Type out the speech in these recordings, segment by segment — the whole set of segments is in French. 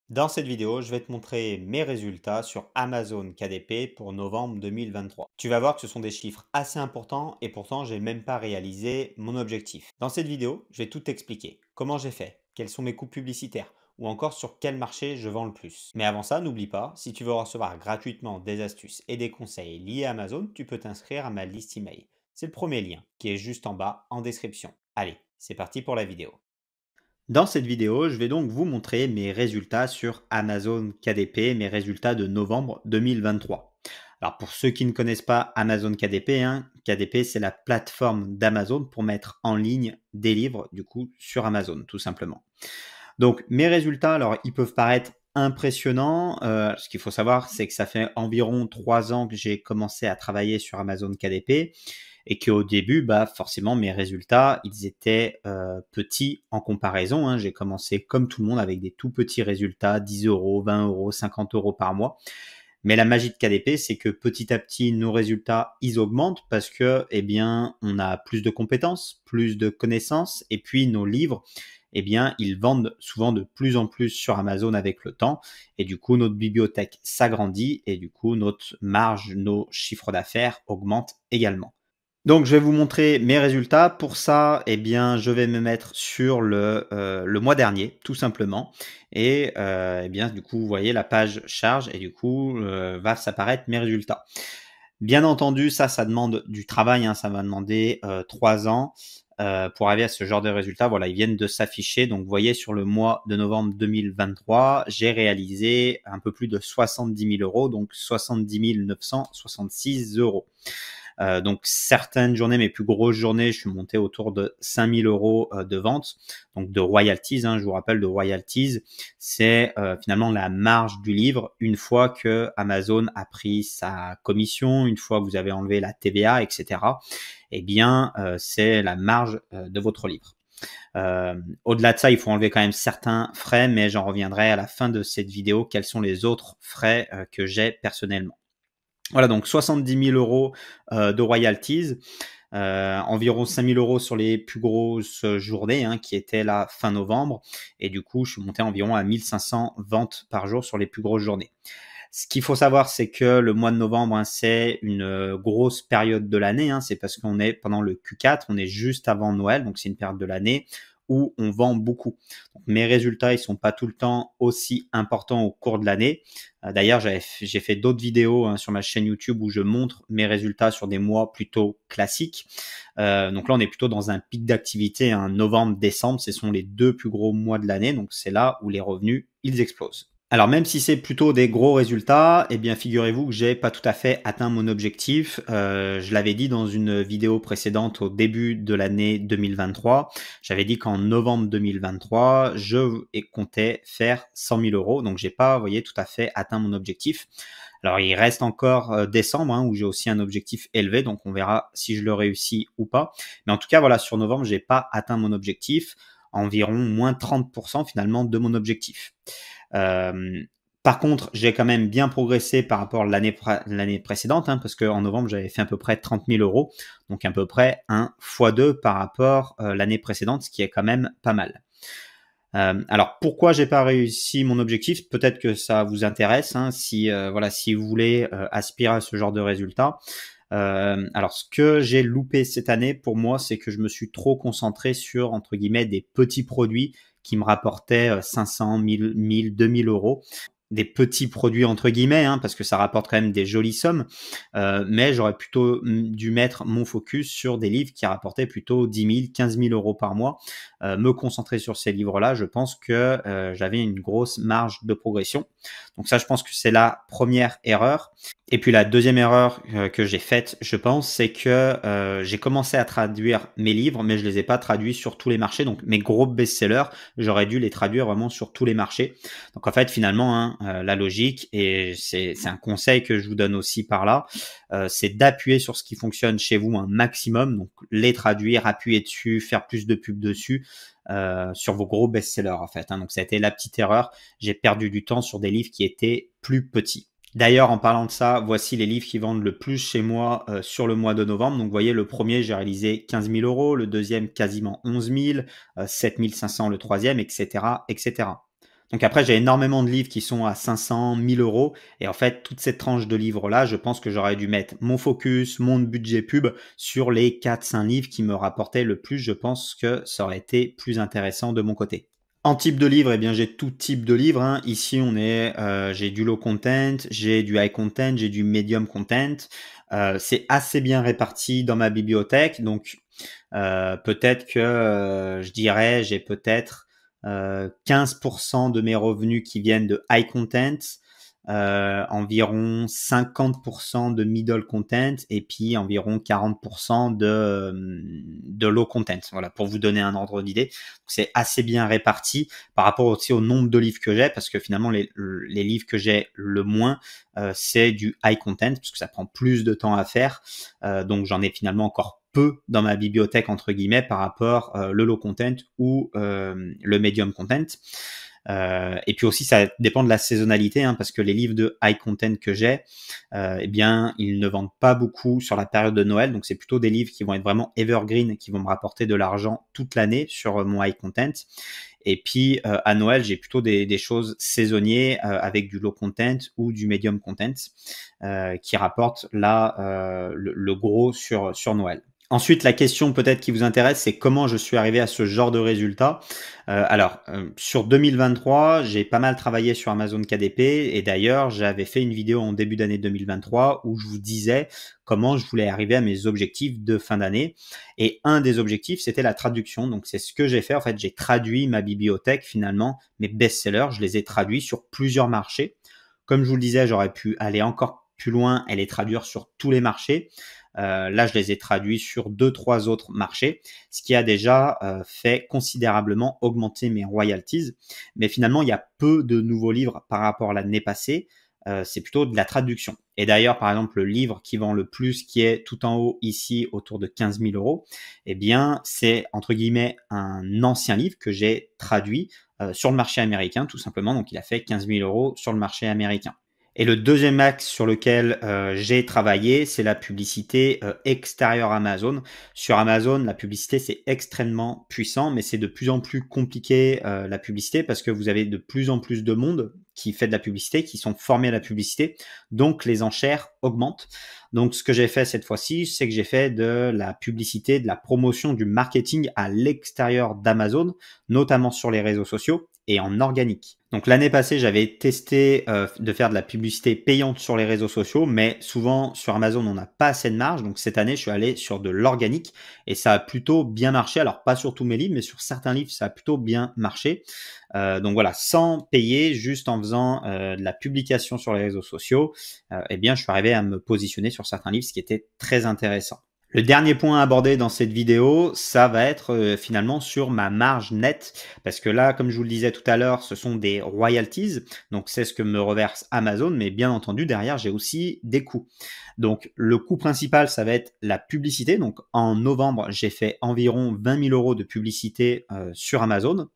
Dans cette vidéo, je vais te montrer mes résultats sur Amazon KDP pour novembre 2023. Tu vas voir que ce sont des chiffres assez importants et pourtant, j'ai même pas réalisé mon objectif. Dans cette vidéo, je vais tout t'expliquer. Comment j'ai fait, quels sont mes coûts publicitaires ou encore sur quel marché je vends le plus. Mais avant ça, n'oublie pas, si tu veux recevoir gratuitement des astuces et des conseils liés à Amazon, tu peux t'inscrire à ma liste email. C'est le premier lien qui est juste en bas en description. Allez, c'est parti pour la vidéo. Dans cette vidéo, je vais donc vous montrer mes résultats sur Amazon KDP, mes résultats de novembre 2023. Alors pour ceux qui ne connaissent pas Amazon KDP, KDP c'est la plateforme d'Amazon pour mettre en ligne des livres du coup sur Amazon tout simplement. Donc mes résultats, alors ils peuvent paraître impressionnants. Ce qu'il faut savoir, c'est que ça fait environ 3 ans que j'ai commencé à travailler sur Amazon KDP et qu'au début, bah, forcément, mes résultats, ils étaient petits en comparaison, hein. J'ai commencé comme tout le monde avec des tout petits résultats, 10 euros, 20 euros, 50 euros par mois. Mais la magie de KDP, c'est que petit à petit, nos résultats, ils augmentent parce que, eh bien, on a plus de compétences, plus de connaissances, et puis nos livres, eh bien, ils vendent souvent de plus en plus sur Amazon avec le temps. Et du coup, notre bibliothèque s'agrandit et du coup, notre marge, nos chiffres d'affaires augmentent également. Donc, je vais vous montrer mes résultats. Pour ça, eh bien, je vais me mettre sur le mois dernier, tout simplement. Et eh bien, du coup, vous voyez, la page charge et du coup, va s'apparaître mes résultats. Bien entendu, ça demande du travail, hein, ça va demander 3 ans pour arriver à ce genre de résultats. Voilà, ils viennent de s'afficher. Donc, vous voyez, sur le mois de novembre 2023, j'ai réalisé un peu plus de 70 000 euros, donc 70 966 euros. Donc certaines journées, mes plus grosses journées, je suis monté autour de 5000 euros de vente, donc de royalties, hein, je vous rappelle, de royalties, c'est finalement la marge du livre une fois que Amazon a pris sa commission, une fois que vous avez enlevé la TVA, etc. Eh bien, c'est la marge de votre livre. Au-delà de ça, il faut enlever quand même certains frais, mais j'en reviendrai à la fin de cette vidéo, quels sont les autres frais que j'ai personnellement. Voilà, donc 70 000 euros de royalties, environ 5 000 euros sur les plus grosses journées, hein, qui étaient la fin novembre. Et du coup, je suis monté environ à 1500 ventes par jour sur les plus grosses journées. Ce qu'il faut savoir, c'est que le mois de novembre, hein, c'est une grosse période de l'année. Hein, c'est parce qu'on est pendant le Q4, on est juste avant Noël, donc c'est une période de l'année où on vend beaucoup. Donc, mes résultats, ils sont pas tout le temps aussi importants au cours de l'année. D'ailleurs, j'ai fait d'autres vidéos, hein, sur ma chaîne YouTube où je montre mes résultats sur des mois plutôt classiques. Donc là, on est plutôt dans un pic d'activité, hein, novembre, décembre, ce sont les deux plus gros mois de l'année. Donc c'est là où les revenus, ils explosent. Alors même si c'est plutôt des gros résultats, eh bien figurez-vous que j'ai pas tout à fait atteint mon objectif. Je l'avais dit dans une vidéo précédente au début de l'année 2023. J'avais dit qu'en novembre 2023, je comptais faire 100 000 euros. Donc j'ai pas, vous voyez, tout à fait atteint mon objectif. Alors il reste encore décembre, hein, où j'ai aussi un objectif élevé. Donc on verra si je le réussis ou pas. Mais en tout cas, voilà, sur novembre, j'ai pas atteint mon objectif. Environ moins 30% finalement de mon objectif. Euh, Par contre, j'ai quand même bien progressé par rapport à l'année précédente, hein, parce qu'en novembre, j'avais fait à peu près 30 000 euros, donc à peu près un x2 par rapport à l'année précédente, ce qui est quand même pas mal. Alors, pourquoi j'ai pas réussi mon objectif? Peut-être que ça vous intéresse, hein, si voilà, si vous voulez aspirer à ce genre de résultat. Alors, ce que j'ai loupé cette année, pour moi, c'est que je me suis trop concentré sur, entre guillemets, des petits produits qui me rapportaient 500, 1000, 1000, 2000 euros. Des petits produits entre guillemets, hein, parce que ça rapporte quand même des jolies sommes, mais j'aurais plutôt dû mettre mon focus sur des livres qui rapportaient plutôt 10 000, 15 000 euros par mois. Me concentrer sur ces livres-là, je pense que j'avais une grosse marge de progression. Donc ça, je pense que c'est la première erreur. Et puis la deuxième erreur que j'ai faite, je pense, c'est que j'ai commencé à traduire mes livres, mais je les ai pas traduits sur tous les marchés. Donc mes gros best-sellers, j'aurais dû les traduire vraiment sur tous les marchés. Donc en fait, finalement, hein, la logique, et c'est un conseil que je vous donne aussi par là, c'est d'appuyer sur ce qui fonctionne chez vous un maximum. Donc les traduire, appuyer dessus, faire plus de pubs dessus. Sur vos gros best-sellers en fait, hein. Donc ça a été la petite erreur. J'ai perdu du temps sur des livres qui étaient plus petits. D'ailleurs, en parlant de ça, voici les livres qui vendent le plus chez moi sur le mois de novembre. Donc, vous voyez, le premier, j'ai réalisé 15 000 euros, le deuxième, quasiment 11 000, 7 500 le troisième, etc., etc. Donc après, j'ai énormément de livres qui sont à 500, 1000 euros. Et en fait, toute cette tranche de livres-là, je pense que j'aurais dû mettre mon focus, mon budget pub sur les 4-5 livres qui me rapportaient le plus. Je pense que ça aurait été plus intéressant de mon côté. En type de livre, eh bien, j'ai tout type de livres, hein. Ici, j'ai du low content, j'ai du high content, j'ai du medium content. C'est assez bien réparti dans ma bibliothèque. Donc, peut-être que je dirais, j'ai peut-être 15% de mes revenus qui viennent de high content, environ 50% de middle content et puis environ 40% de low content. Voilà, pour vous donner un ordre d'idée. C'est assez bien réparti par rapport aussi au nombre de livres que j'ai, parce que finalement, les livres que j'ai le moins, c'est du high content, parce que ça prend plus de temps à faire. Donc, j'en ai finalement encore peu dans ma bibliothèque, entre guillemets, par rapport le low content ou le medium content. Et puis aussi, ça dépend de la saisonnalité, hein, parce que les livres de high content que j'ai, eh bien, ils ne vendent pas beaucoup sur la période de Noël. Donc, c'est plutôt des livres qui vont être vraiment evergreen, qui vont me rapporter de l'argent toute l'année sur mon high content. Et puis, à Noël, j'ai plutôt des choses saisonnières avec du low content ou du medium content qui rapportent là le gros sur Noël. Ensuite, la question peut-être qui vous intéresse, c'est comment je suis arrivé à ce genre de résultat. Sur 2023, j'ai pas mal travaillé sur Amazon KDP et d'ailleurs, j'avais fait une vidéo en début d'année 2023 où je vous disais comment je voulais arriver à mes objectifs de fin d'année. Et un des objectifs, c'était la traduction. Donc, c'est ce que j'ai fait. En fait, j'ai traduit ma bibliothèque finalement, mes best-sellers, je les ai traduits sur plusieurs marchés. Comme je vous le disais, j'aurais pu aller encore plus loin et les traduire sur tous les marchés. Là, je les ai traduits sur 2-3 autres marchés, ce qui a déjà fait considérablement augmenter mes royalties. Mais finalement, il y a peu de nouveaux livres par rapport à l'année passée. C'est plutôt de la traduction. Et d'ailleurs, par exemple, le livre qui vend le plus, qui est tout en haut ici, autour de 15 000 euros, eh bien, c'est entre guillemets un ancien livre que j'ai traduit sur le marché américain, tout simplement. Donc, il a fait 15 000 euros sur le marché américain. Et le deuxième axe sur lequel j'ai travaillé, c'est la publicité extérieure Amazon. Sur Amazon, la publicité, c'est extrêmement puissant, mais c'est de plus en plus compliqué la publicité parce que vous avez de plus en plus de monde qui fait de la publicité, qui sont formés à la publicité. Donc, les enchères augmentent. Donc, ce que j'ai fait cette fois-ci, c'est que j'ai fait de la publicité, de la promotion, du marketing à l'extérieur d'Amazon, notamment sur les réseaux sociaux et en organique. Donc l'année passée, j'avais testé de faire de la publicité payante sur les réseaux sociaux, mais souvent sur Amazon, on n'a pas assez de marge. Donc cette année, je suis allé sur de l'organique et ça a plutôt bien marché. Alors pas sur tous mes livres, mais sur certains livres, ça a plutôt bien marché. Donc voilà, sans payer, juste en faisant de la publication sur les réseaux sociaux, eh bien, je suis arrivé à me positionner sur certains livres, ce qui était très intéressant. Le dernier point à aborder dans cette vidéo, ça va être finalement sur ma marge nette, parce que là, comme je vous le disais tout à l'heure, ce sont des royalties, donc c'est ce que me reverse Amazon, mais bien entendu, derrière, j'ai aussi des coûts. Donc, le coût principal, ça va être la publicité. Donc, en novembre, j'ai fait environ 20 000 euros de publicité sur Amazon.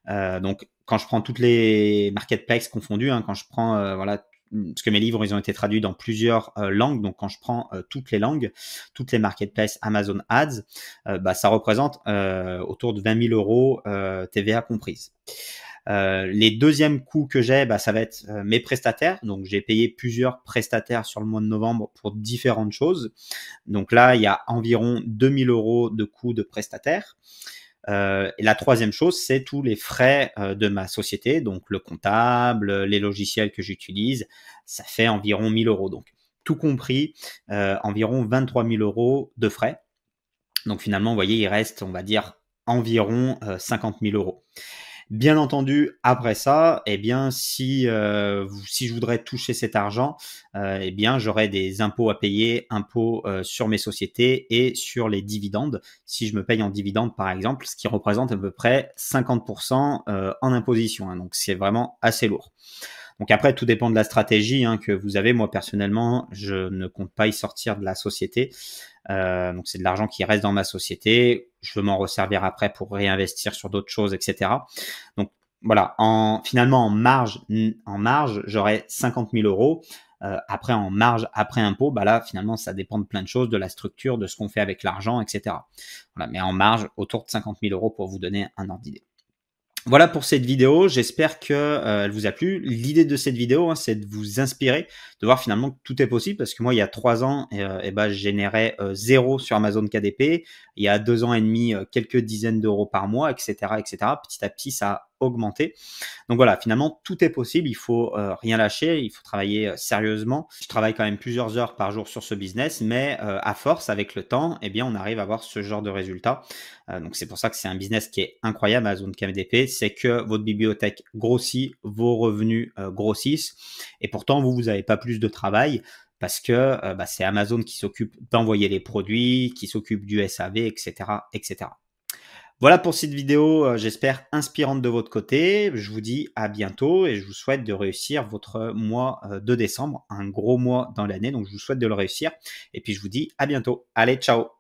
Donc, quand je prends toutes les marketplaces confondues, hein, quand je prends voilà, parce que mes livres, ils ont été traduits dans plusieurs langues. Donc, quand je prends toutes les langues, toutes les marketplaces Amazon Ads, ça représente autour de 20 000 euros TVA comprise. Les deuxièmes coûts que j'ai, ça va être mes prestataires. Donc, j'ai payé plusieurs prestataires sur le mois de novembre pour différentes choses. Donc là, il y a environ 2 000 euros de coûts de prestataires. Et la troisième chose, c'est tous les frais de ma société, donc le comptable, les logiciels que j'utilise, ça fait environ 1 000 euros. Donc, tout compris, environ 23 000 euros de frais. Donc, finalement, vous voyez, il reste, on va dire, environ 50 000 euros. Bien entendu, après ça, eh bien, si je voudrais toucher cet argent, eh bien, j'aurais des impôts à payer, impôts sur mes sociétés et sur les dividendes. Si je me paye en dividendes, par exemple, ce qui représente à peu près 50% en imposition. Hein, donc, c'est vraiment assez lourd. Donc après, tout dépend de la stratégie que vous avez. Moi, personnellement, je ne compte pas y sortir de la société. Donc, c'est de l'argent qui reste dans ma société. Je veux m'en resservir après pour réinvestir sur d'autres choses, etc. Donc, voilà. Finalement, en marge, j'aurai 50 000 euros. Après, en marge, après impôt, là, finalement, ça dépend de plein de choses, de la structure, de ce qu'on fait avec l'argent, etc. Voilà. Mais en marge, autour de 50 000 euros pour vous donner un ordre d'idée. Voilà pour cette vidéo, j'espère que, elle vous a plu. L'idée de cette vidéo, hein, c'est de vous inspirer, de voir finalement que tout est possible parce que moi, il y a 3 ans et bah, je générais, 0 sur Amazon KDP. Il y a 2 ans et demi, quelques dizaines d'euros par mois et cetera et cetera. Petit à petit, ça a augmenté. Donc voilà, finalement, tout est possible. Il faut rien lâcher, il faut travailler sérieusement. Je travaille quand même plusieurs heures par jour sur ce business, mais à force, avec le temps, eh bien, on arrive à avoir ce genre de résultats. Donc c'est pour ça que c'est un business qui est incroyable, Amazon KDP. C'est que votre bibliothèque grossit, vos revenus grossissent, et pourtant vous n'avez pas plus de travail parce que bah, c'est Amazon qui s'occupe d'envoyer les produits, qui s'occupe du SAV, etc., etc. Voilà pour cette vidéo, j'espère inspirante de votre côté. Je vous dis à bientôt et je vous souhaite de réussir votre mois, de décembre, un gros mois dans l'année, donc je vous souhaite de le réussir et puis je vous dis à bientôt. Allez, ciao!